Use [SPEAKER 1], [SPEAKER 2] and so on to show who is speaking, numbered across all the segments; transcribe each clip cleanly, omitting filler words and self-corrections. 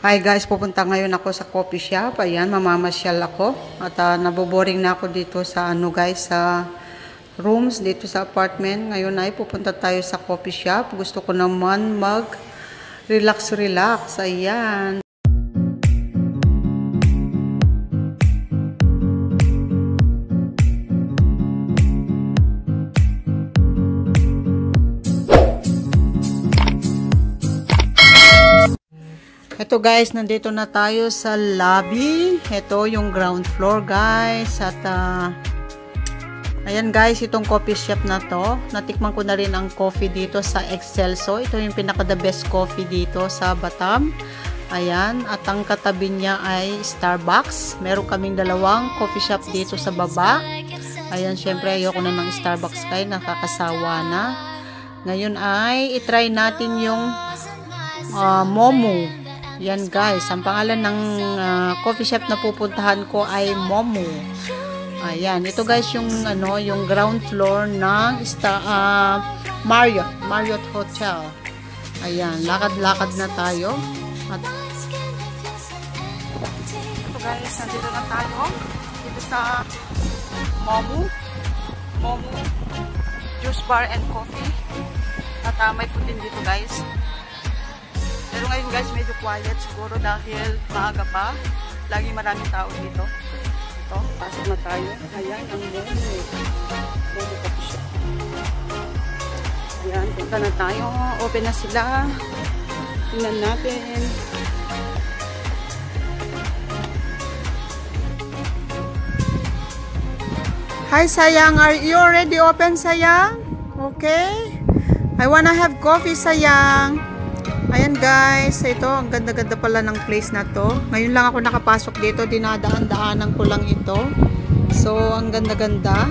[SPEAKER 1] Hi guys, pupunta ngayon ako sa coffee shop. Ayan, mamamasyal ako. At naboboring na ako dito sa guys, sa rooms dito sa apartment. Ngayon ay pupunta tayo sa coffee shop. Gusto ko naman mag-relax. Ayan. Ito guys, nandito na tayo sa lobby. Ito yung ground floor guys. At ayan guys, itong coffee shop na to. Natikman ko na rin ang coffee dito sa Excelso. Ito yung pinaka the best coffee dito sa Batam. Ayan, at ang katabi niya ay Starbucks. Meron kaming dalawang coffee shop dito sa baba. Ayan, syempre ayoko na ng Starbucks kaya nakakasawa na. Ngayon ay itry natin yung Momo. Yan guys, ang pangalan ng coffee shop na pupuntahan ko ay Momo. Ayan, ito guys yung yung ground floor ng Marriott Hotel. Ayan, lakad-lakad na tayo. At ito guys, nandito na tayo dito sa Momo Juice Bar and Coffee. At may food din dito guys. Pero ngayon guys, medyo quiet siguro dahil maaga pa. Lagi maraming tao dito. Ito, pasok na tayo. Ayan, ang Momo coffee shop. Ayan, punta na tayo. Open na sila. Tingnan natin. Hi Sayang, are you already open Sayang? Okay. I wanna have coffee Sayang. Ayan guys, ito ang ganda-ganda pala ng place na to. Ngayon lang ako nakapasok dito, dinadaan-daanan ko lang ito. So, ang ganda-ganda.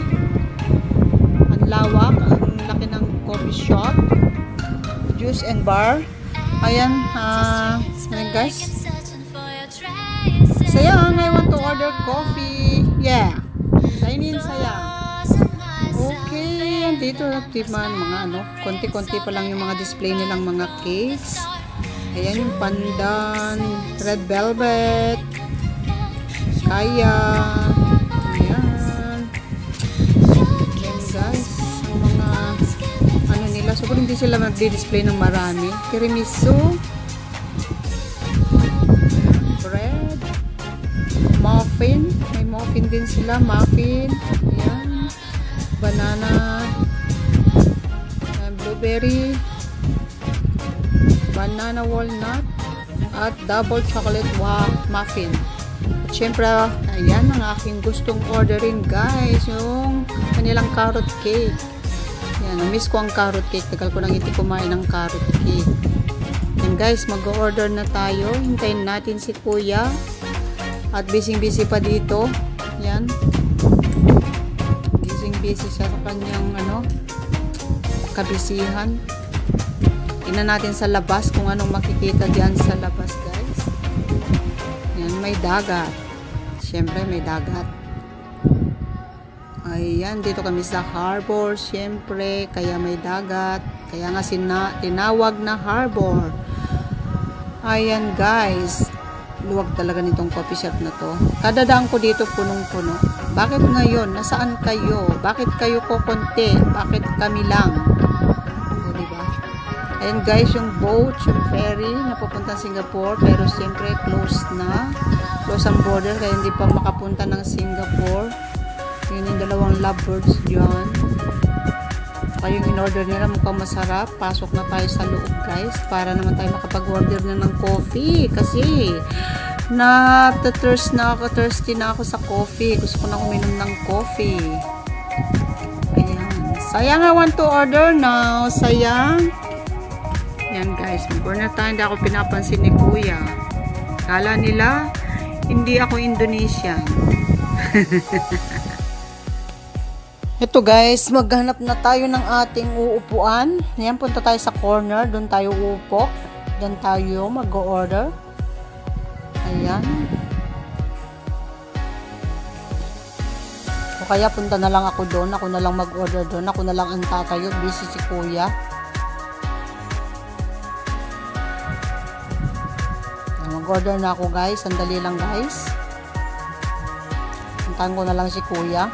[SPEAKER 1] Ang lawak, ang laki ng coffee shop. Juice and bar. Ayan, ayan guys. Sayang, I want to order coffee. Yeah. Dine in Sayang. Okay, dito man mga konti-konti pa lang yung mga display nilang mga cakes. Ayan yung pandan, red velvet, kaya, ayan. Ayan guys, yung mga nila, siguro hindi sila magdi-display ng marami. Tiramisu, bread, muffin, may muffin din sila, muffin, ayan. Banana, blueberry, banana walnut, at double chocolate muffin. At syempre, ayan ang aking gustong orderin guys, yung kanilang carrot cake. Ayan, na-miss ko ang carrot cake. Tagal ko nang hindi kumain ng carrot cake. Ayan guys, mag-order na tayo. Hintayin natin si kuya. At busy pa dito. Ayan. Busy siya sa kanyang kabisihan. Tingnan natin sa labas kung anong makikita diyan sa labas guys. Yan, may dagat. Siyempre may dagat. Ayan, dito kami sa harbor. Siyempre, kaya may dagat. Kaya nga tinawag na harbor. Ayan guys. Luwag talaga nitong coffee shop na to. Kadadaan ko dito punong-puno. Bakit ngayon? Nasaan kayo? Bakit kayo kukunti? Bakit kami lang? O, diba? Ayan guys, yung boat, yung ferry na pupunta Singapore. Pero siyempre closed na. Close ang border kaya hindi pa makapunta ng Singapore. Yun yung dalawang lovebirds dyan. Kaya yung in-order nila mukhang masarap. Pasok na tayo sa loob guys. Para naman tayo makapag-order na ng coffee. Kasi thirsty na ako sa coffee. Gusto ko na uminom ng coffee. Ayan. Sayang, I want to order now. Sayang. Ayan guys, mag-order tayo. Hindi ako pinapansin ni kuya. Kala nila hindi ako Indonesian. Ito guys, maghanap na tayo ng ating uupuan. Ayan, punta tayo sa corner. Doon tayo uupo. Doon tayo mag-order. Ayan. O kaya punta na lang ako doon. Ako na lang mag-order doon. Ako na lang ang tatayo. Busy si kuya. Mag-order na ako guys. Sandali lang guys. Hintayin ko na lang si kuya.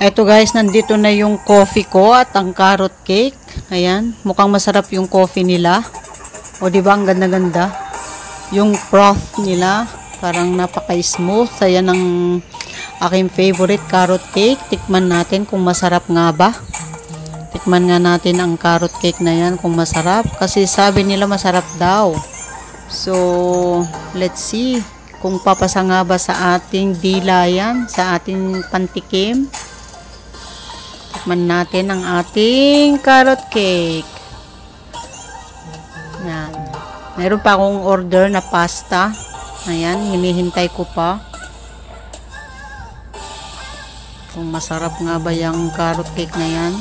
[SPEAKER 1] Eto guys, nandito na yung coffee ko at ang carrot cake. Ayan, mukhang masarap yung coffee nila. O diba, ang ganda-ganda. Yung froth nila, parang napaka-smooth. Ayan ang aking favorite carrot cake. Tikman natin kung masarap nga ba. Tikman nga natin ang carrot cake na yan kung masarap. Kasi sabi nila masarap daw. So, let's see kung papasa nga ba sa ating dila yan, sa ating pantikim. Tikman natin ang ating carrot cake. Yan. Meron pa akong order na pasta. Ayan, hinihintay ko pa. Kung masarap nga ba yung carrot cake na yan.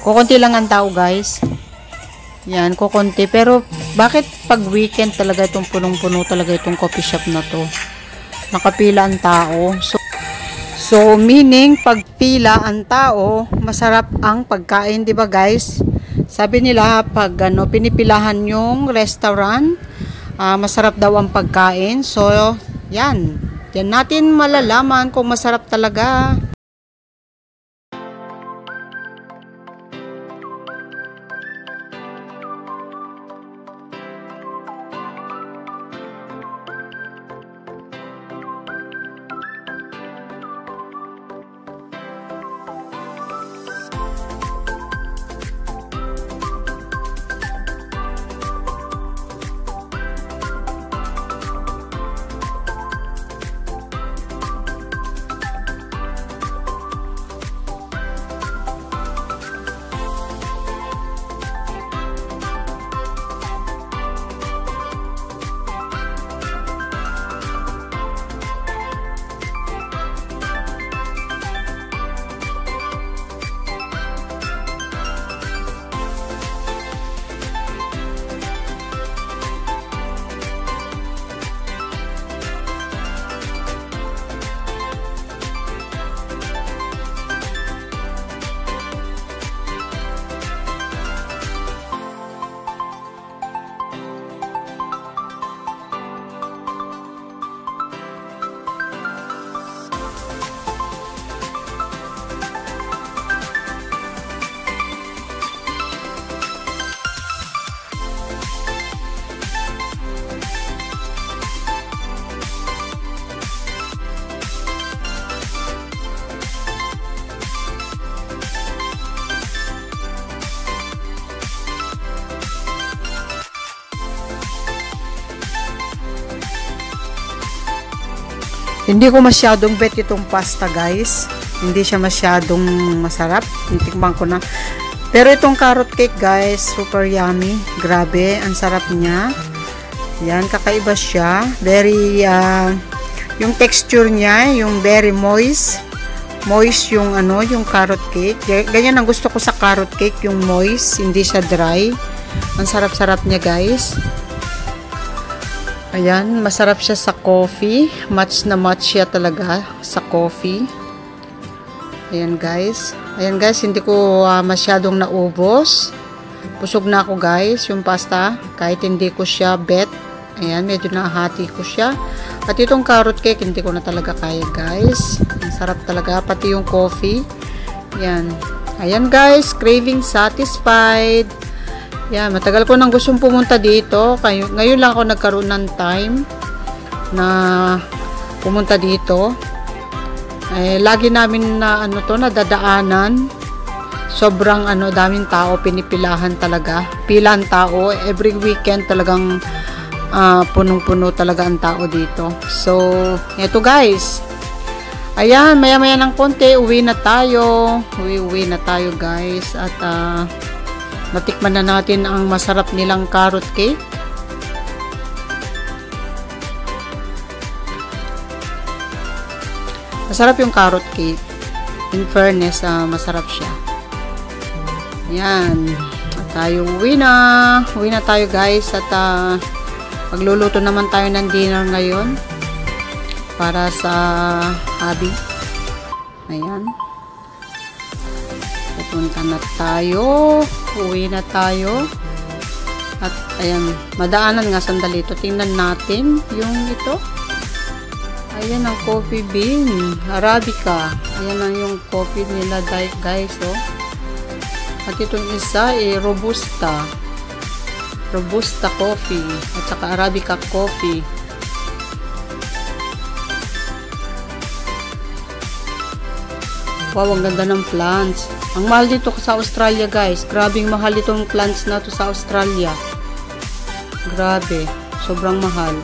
[SPEAKER 1] Kukunti lang ang tao guys. Yan, kukunti. Pero bakit pag weekend talaga itong punong-puno talaga itong coffee shop na to? Nakapila ang tao. So meaning pag pila ang tao, masarap ang pagkain, 'di ba guys? Sabi nila pag pinipilahan yung restaurant, masarap daw ang pagkain. So yan. Yan natin malalaman kung masarap talaga. Hindi ko masyadong bet itong pasta guys. Hindi siya masyadong masarap. Titikman ko na. Pero itong carrot cake guys, super yummy. Grabe, ang sarap niya. Yan, kakaiba siya. Very, yung texture niya, yung very moist. Moist yung yung carrot cake. Ganyan ang gusto ko sa carrot cake, yung moist. Hindi siya dry. Ang sarap-sarap niya guys. Ayan, masarap siya sa coffee. Match na match siya talaga sa coffee. Ayan guys. Ayan guys, hindi ko masyadong naubos. Busog na ako guys, yung pasta. Kahit hindi ko siya bet. Ayan, medyo nahati ko siya. At itong carrot cake, hindi ko na talaga kaya guys. Ang sarap talaga, pati yung coffee. Ayan. Ayan guys, craving satisfied. Ayan, matagal ko nang gustong pumunta dito. Ngayon lang ako nagkaroon ng time na pumunta dito. Lagi namin na nadadaanan. Sobrang daming tao, pinipilahan talaga. Pilang tao, every weekend talagang punong-puno talaga ang tao dito. So, eto guys. Ayan, maya-maya ng konti, uwi na tayo. Uwi na tayo guys. At natikman na natin ang masarap nilang carrot cake. Masarap yung carrot cake. In fairness, masarap siya. Ayan. At tayo uwi na. Uwi na tayo guys. At magluluto naman tayo ng dinner ngayon. Para sa hubby. Ayan. Pupunta na tayo. Uwi na tayo. At ayan. Madaanan nga sandali ito. Tingnan natin yung ito. Ayan ang coffee bean, Arabica. Ayan ang yung coffee nila guys, oh. At itong isa Robusta. Robusta coffee at saka Arabica coffee. Wow, ang ganda ng plants. Ang mahal dito sa Australia, guys. Grabing mahal itong plants na to sa Australia. Grabe, sobrang mahal.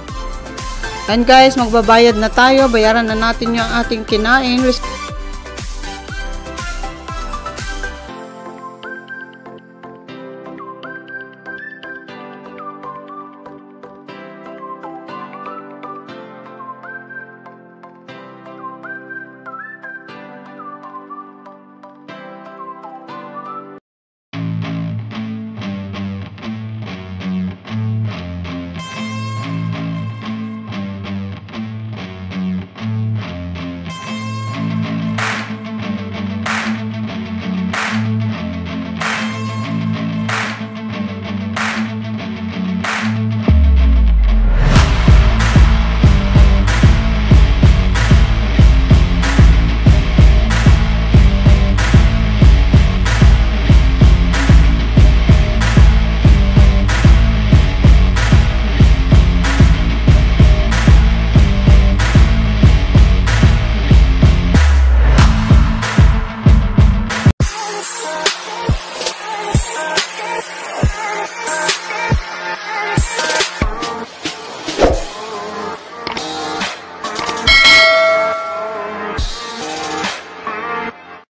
[SPEAKER 1] And guys, magbabayad na tayo. Bayaran na natin yung ating kinain.